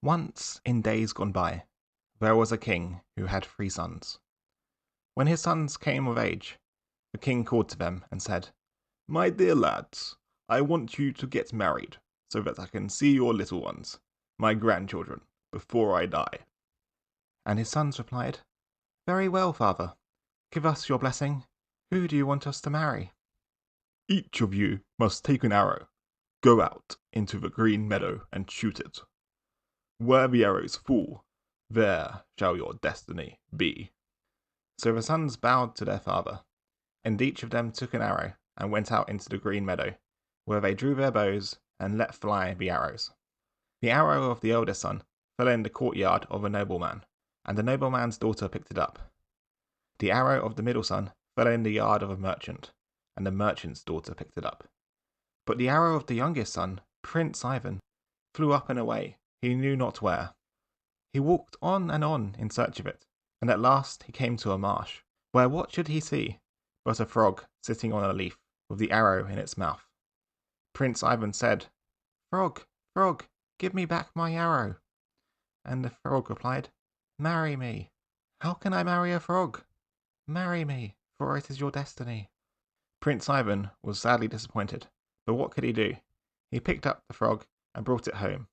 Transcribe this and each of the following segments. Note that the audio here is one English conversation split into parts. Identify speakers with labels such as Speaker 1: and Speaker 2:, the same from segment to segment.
Speaker 1: Once, in days gone by, there was a king who had 3 sons. When his sons came of age, the king called to them and said, "My dear lads, I want you to get married, so that I can see your little ones, my grandchildren, before I die." And his sons replied, "Very well, father. Give us your blessing. Who do you want us to marry?" "Each of you must take an arrow, go out into the green meadow and shoot it. Where the arrows fall, there shall your destiny be." So the sons bowed to their father, and each of them took an arrow and went out into the green meadow, where they drew their bows and let fly the arrows. The arrow of the eldest son fell in the courtyard of a nobleman, and the nobleman's daughter picked it up. The arrow of the middle son fell in the yard of a merchant, and the merchant's daughter picked it up. But the arrow of the youngest son, Prince Ivan, flew up and away, he knew not where. He walked on and on in search of it, and at last he came to a marsh, where what should he see but a frog sitting on a leaf, with the arrow in its mouth. Prince Ivan said, "Frog, frog, give me back my arrow." And the frog replied, "Marry me." "How can I marry a frog?" "Marry me, for it is your destiny." Prince Ivan was sadly disappointed, but what could he do? He picked up the frog and brought it home.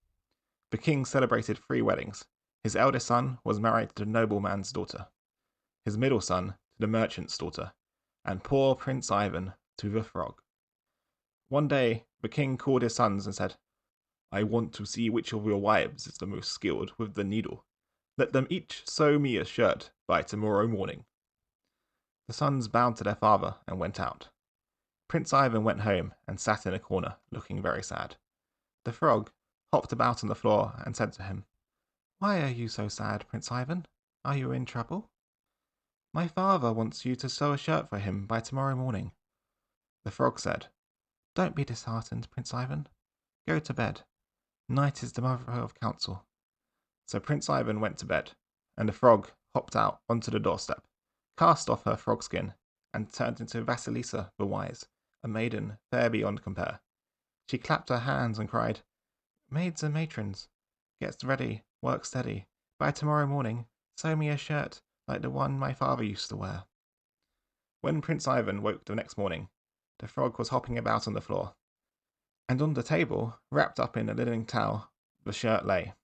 Speaker 1: The king celebrated 3 weddings. His eldest son was married to the nobleman's daughter, his middle son to the merchant's daughter, and poor Prince Ivan to the frog. One day the king called his sons and said, "I want to see which of your wives is the most skilled with the needle. Let them each sew me a shirt by tomorrow morning." The sons bowed to their father and went out. Prince Ivan went home and sat in a corner, looking very sad. The frog hopped about on the floor and said to him, "Why are you so sad, Prince Ivan? Are you in trouble?" "My father wants you to sew a shirt for him by tomorrow morning." The frog said, "Don't be disheartened, Prince Ivan. Go to bed. Night is the mother of counsel." So Prince Ivan went to bed, and the frog hopped out onto the doorstep, cast off her frog skin, and turned into Vasilisa the Wise, a maiden fair beyond compare. She clapped her hands and cried, "Maids and matrons, get ready, work steady. By tomorrow morning, sew me a shirt like the one my father used to wear." When Prince Ivan woke the next morning, the frog was hopping about on the floor, and on the table, wrapped up in a linen towel, the shirt lay.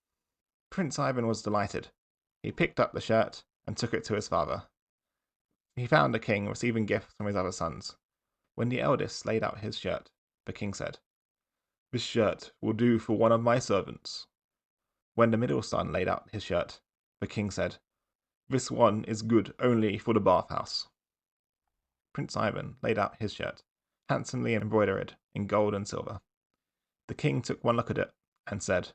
Speaker 1: Prince Ivan was delighted. He picked up the shirt and took it to his father. He found the king receiving gifts from his other sons. When the eldest laid out his shirt, the king said, "This shirt will do for one of my servants." When the middle son laid out his shirt, the king said, "This one is good only for the bathhouse." Prince Ivan laid out his shirt, handsomely embroidered in gold and silver. The king took one look at it and said,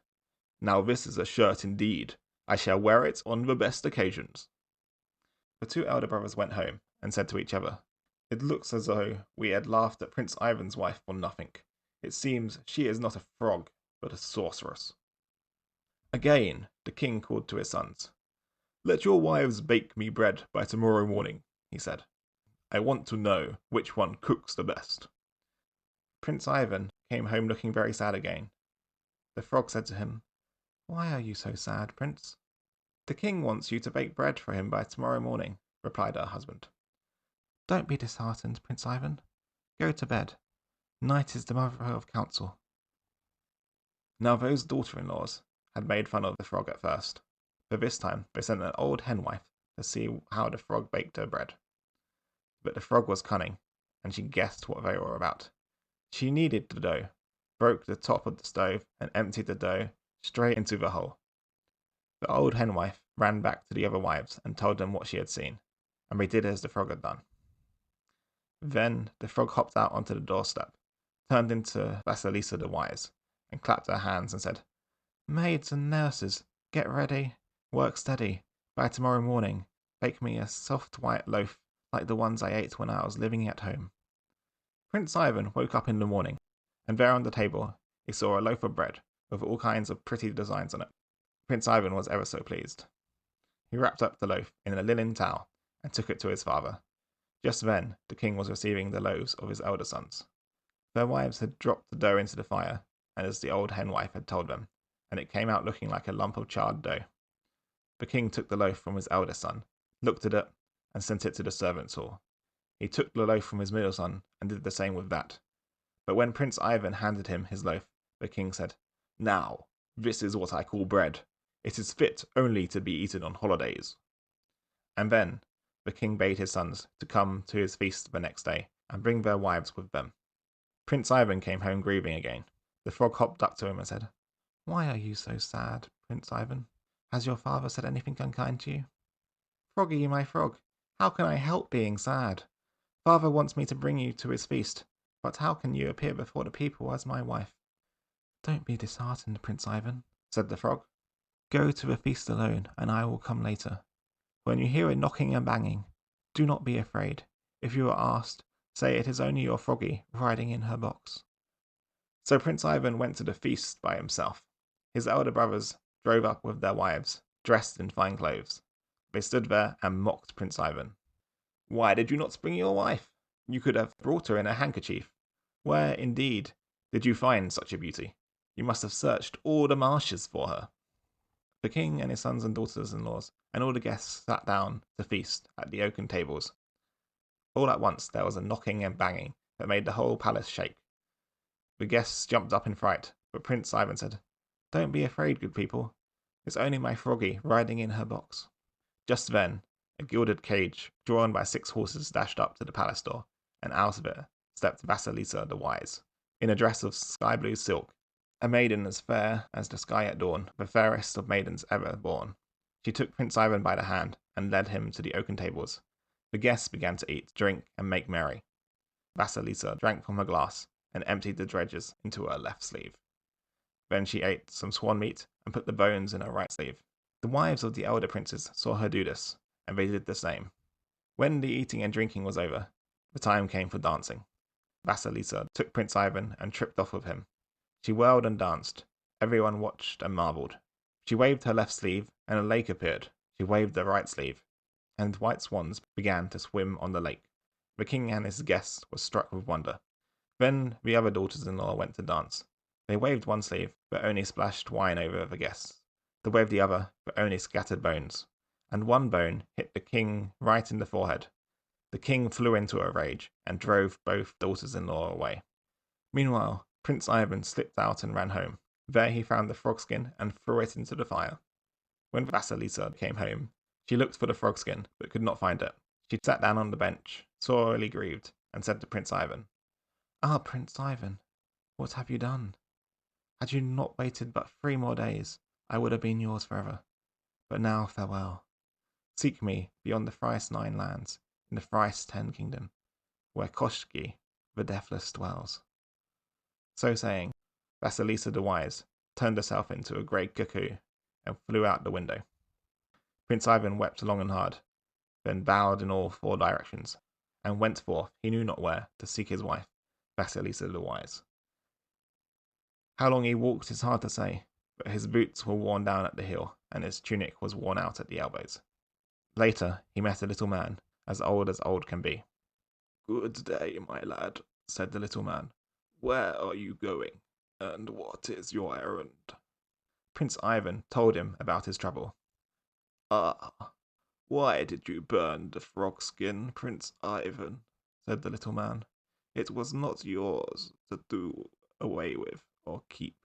Speaker 1: "Now this is a shirt indeed. I shall wear it on the best occasions." The 2 elder brothers went home and said to each other, "It looks as though we had laughed at Prince Ivan's wife for nothing. It seems she is not a frog, but a sorceress." Again the king called to his sons. "Let your wives bake me bread by tomorrow morning," he said. "I want to know which one cooks the best." Prince Ivan came home looking very sad again. The frog said to him, "Why are you so sad, Prince?" "The king wants you to bake bread for him by tomorrow morning," replied her husband. "Don't be disheartened, Prince Ivan. Go to bed. Night is the mother of counsel." Now those daughter-in-laws had made fun of the frog at first, but this time they sent an old henwife to see how the frog baked her bread. But the frog was cunning, and she guessed what they were about. She kneaded the dough, broke the top of the stove, and emptied the dough straight into the hole. The old henwife ran back to the other wives and told them what she had seen, and they did as the frog had done. Then the frog hopped out onto the doorstep, turned into Vasilisa the Wise, and clapped her hands and said, "Maids and nurses, get ready, work steady. By tomorrow morning, bake me a soft white loaf like the ones I ate when I was living at home." Prince Ivan woke up in the morning, and there on the table he saw a loaf of bread with all kinds of pretty designs on it. Prince Ivan was ever so pleased. He wrapped up the loaf in a linen towel and took it to his father. Just then the king was receiving the loaves of his elder sons. Their wives had dropped the dough into the fire, and as the old henwife had told them, and it came out looking like a lump of charred dough. The king took the loaf from his eldest son, looked at it, and sent it to the servants' hall. He took the loaf from his middle son and did the same with that. But when Prince Ivan handed him his loaf, the king said, "Now, this is what I call bread. It is fit only to be eaten on holidays." And then the king bade his sons to come to his feast the next day and bring their wives with them. Prince Ivan came home grieving again. The frog hopped up to him and said, "Why are you so sad, Prince Ivan? Has your father said anything unkind to you?" "Froggy, my frog, how can I help being sad? Father wants me to bring you to his feast, but how can you appear before the people as my wife?" "Don't be disheartened, Prince Ivan," said the frog. "Go to the feast alone, and I will come later. When you hear a knocking and banging, do not be afraid. If you are asked, say it is only your froggy riding in her box." So Prince Ivan went to the feast by himself. His elder brothers drove up with their wives, dressed in fine clothes. They stood there and mocked Prince Ivan. "Why did you not bring your wife? You could have brought her in a handkerchief. Where, indeed, did you find such a beauty? You must have searched all the marshes for her." The king and his sons and daughters-in-law and all the guests sat down to feast at the oaken tables. All at once there was a knocking and banging that made the whole palace shake. The guests jumped up in fright, but Prince Ivan said, "Don't be afraid, good people. It's only my froggy riding in her box." Just then, a gilded cage drawn by 6 horses dashed up to the palace door, and out of it stepped Vasilisa the Wise, in a dress of sky blue silk, a maiden as fair as the sky at dawn, the fairest of maidens ever born. She took Prince Ivan by the hand and led him to the oaken tables. The guests began to eat, drink, and make merry. Vasilisa drank from her glass and emptied the dregs into her left sleeve. Then she ate some swan meat and put the bones in her right sleeve. The wives of the elder princes saw her do this, and they did the same. When the eating and drinking was over, the time came for dancing. Vasilisa took Prince Ivan and tripped off with him. She whirled and danced. Everyone watched and marveled. She waved her left sleeve, and a lake appeared. She waved the right sleeve, and white swans began to swim on the lake. The king and his guests were struck with wonder. Then the other daughters-in-law went to dance. They waved one sleeve, but only splashed wine over the guests. They waved the other, but only scattered bones. And one bone hit the king right in the forehead. The king flew into a rage and drove both daughters-in-law away. Meanwhile, Prince Ivan slipped out and ran home. There he found the frog skin and threw it into the fire. When Vasilisa came home, she looked for the frog skin, but could not find it. She sat down on the bench, sorely grieved, and said to Prince Ivan, "Ah, Prince Ivan, what have you done? Had you not waited but 3 more days, I would have been yours forever. But now farewell. Seek me beyond the thrice 9 lands, in the thrice 10 kingdom, where Koshki, the deathless, dwells." So saying, Vasilisa the Wise turned herself into a grey cuckoo and flew out the window. Prince Ivan wept long and hard, then bowed in all 4 directions, and went forth he knew not where to seek his wife, Vasilisa the Wise. How long he walked is hard to say, but his boots were worn down at the heel, and his tunic was worn out at the elbows. Later he met a little man, as old can be. "Good day, my lad," said the little man. "Where are you going, and what is your errand?" Prince Ivan told him about his trouble. "Ah, why did you burn the frog skin, Prince Ivan?" said the little man. "It was not yours to do away with or keep.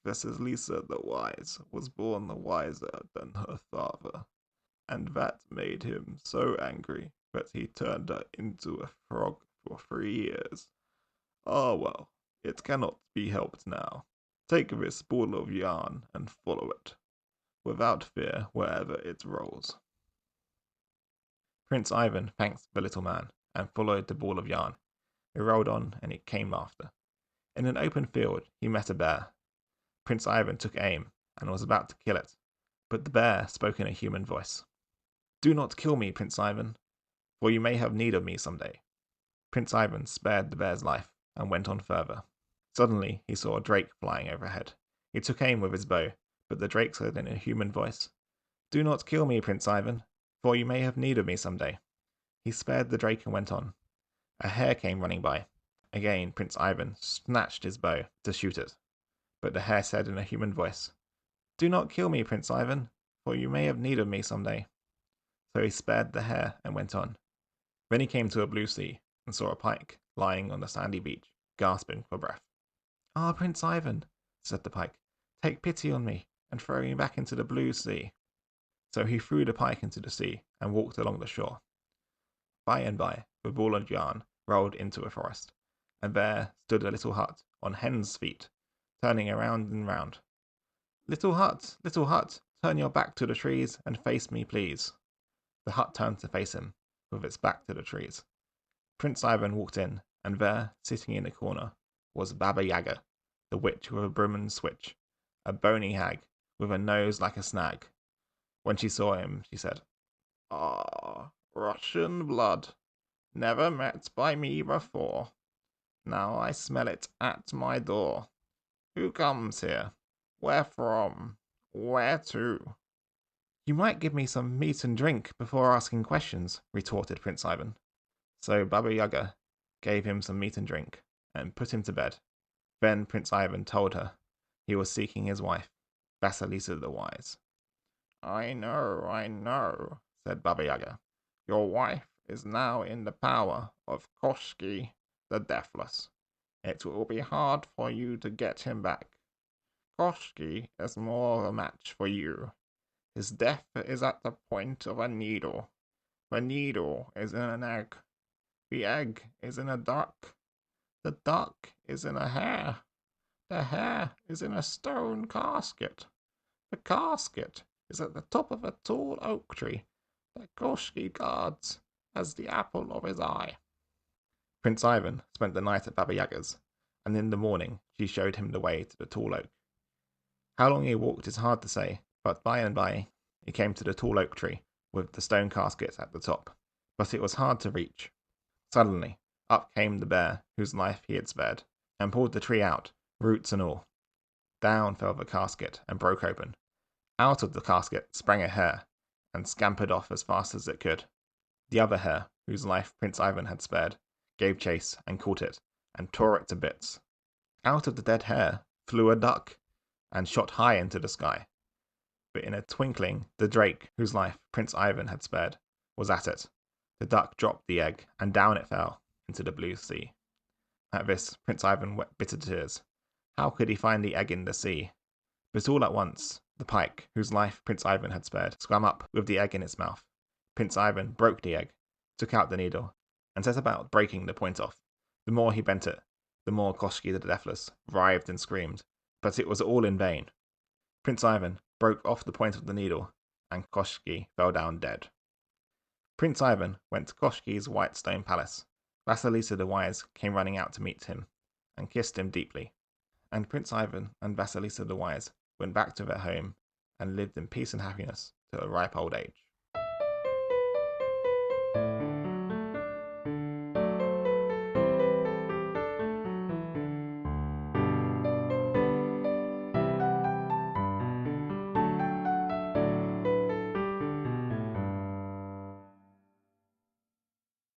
Speaker 1: Vasilisa the Wise was born wiser than her father, and that made him so angry that he turned her into a frog for 3 years. Ah well, it cannot be helped now. Take this ball of yarn and follow it, without fear wherever it rolls." Prince Ivan thanked the little man and followed the ball of yarn. It rolled on and it came after. In an open field he met a bear. Prince Ivan took aim and was about to kill it, but the bear spoke in a human voice. "Do not kill me, Prince Ivan, for you may have need of me some day." Prince Ivan spared the bear's life and went on further. Suddenly he saw a drake flying overhead. He took aim with his bow, but the drake said in a human voice, "Do not kill me, Prince Ivan, for you may have need of me some day." He spared the drake and went on. A hare came running by. Again Prince Ivan snatched his bow to shoot it, But the hare said in a human voice, "Do not kill me, Prince Ivan, for you may have need of me some day." So he spared the hare and went on. Then he came to a blue sea and saw a pike lying on the sandy beach, gasping for breath. "Ah, Prince Ivan," said the pike, "take pity on me and throw me back into the blue sea." So he threw the pike into the sea and walked along the shore. By and by, the ball and yarn rolled into a forest, and there stood a little hut on hen's feet, turning around and round. Little hut, turn your back to the trees and face me, please." The hut turned to face him, with its back to the trees. Prince Ivan walked in, and there, sitting in a corner, was Baba Yaga, the witch with a broom and switch, a bony hag with a nose like a snag. When she saw him, she said, "Ah, Russian blood, never met by me before. Now I smell it at my door. Who comes here? Where from? Where to?" "You might give me some meat and drink before asking questions," retorted Prince Ivan. So Baba Yaga gave him some meat and drink, and put him to bed. Then Prince Ivan told her he was seeking his wife, Vasilisa the Wise. I know," said Baba Yaga. "Your wife is now in the power of Koshki the Deathless. It will be hard for you to get him back. Koshki is more a match for you. His death is at the point of a needle. The needle is in an egg. The egg is in a duck. The duck is in a hare. The hare is in a stone casket. The casket is at the top of a tall oak tree that Koshki guards as the apple of his eye." Prince Ivan spent the night at Baba Yaga's, and in the morning she showed him the way to the tall oak. How long he walked is hard to say, but by and by he came to the tall oak tree with the stone casket at the top, but it was hard to reach. Suddenly, up came the bear whose life he had spared, and pulled the tree out, roots and all. Down fell the casket and broke open. Out of the casket sprang a hare, and scampered off as fast as it could. The other hare, whose life Prince Ivan had spared, gave chase and caught it, and tore it to bits. Out of the dead hare flew a duck, and shot high into the sky. But in a twinkling the drake, whose life Prince Ivan had spared, was at it. The duck dropped the egg, and down it fell into the blue sea. At this Prince Ivan wept bitter tears. How could he find the egg in the sea? But all at once the pike, whose life Prince Ivan had spared, swam up with the egg in its mouth. Prince Ivan broke the egg, took out the needle, and set about breaking the point off. The more he bent it, the more Koshki the Deathless writhed and screamed, but it was all in vain. Prince Ivan broke off the point of the needle, and Koshki fell down dead. Prince Ivan went to Koshki's white stone palace. Vasilisa the Wise came running out to meet him, and kissed him deeply. And Prince Ivan and Vasilisa the Wise went back to their home, and lived in peace and happiness to a ripe old age.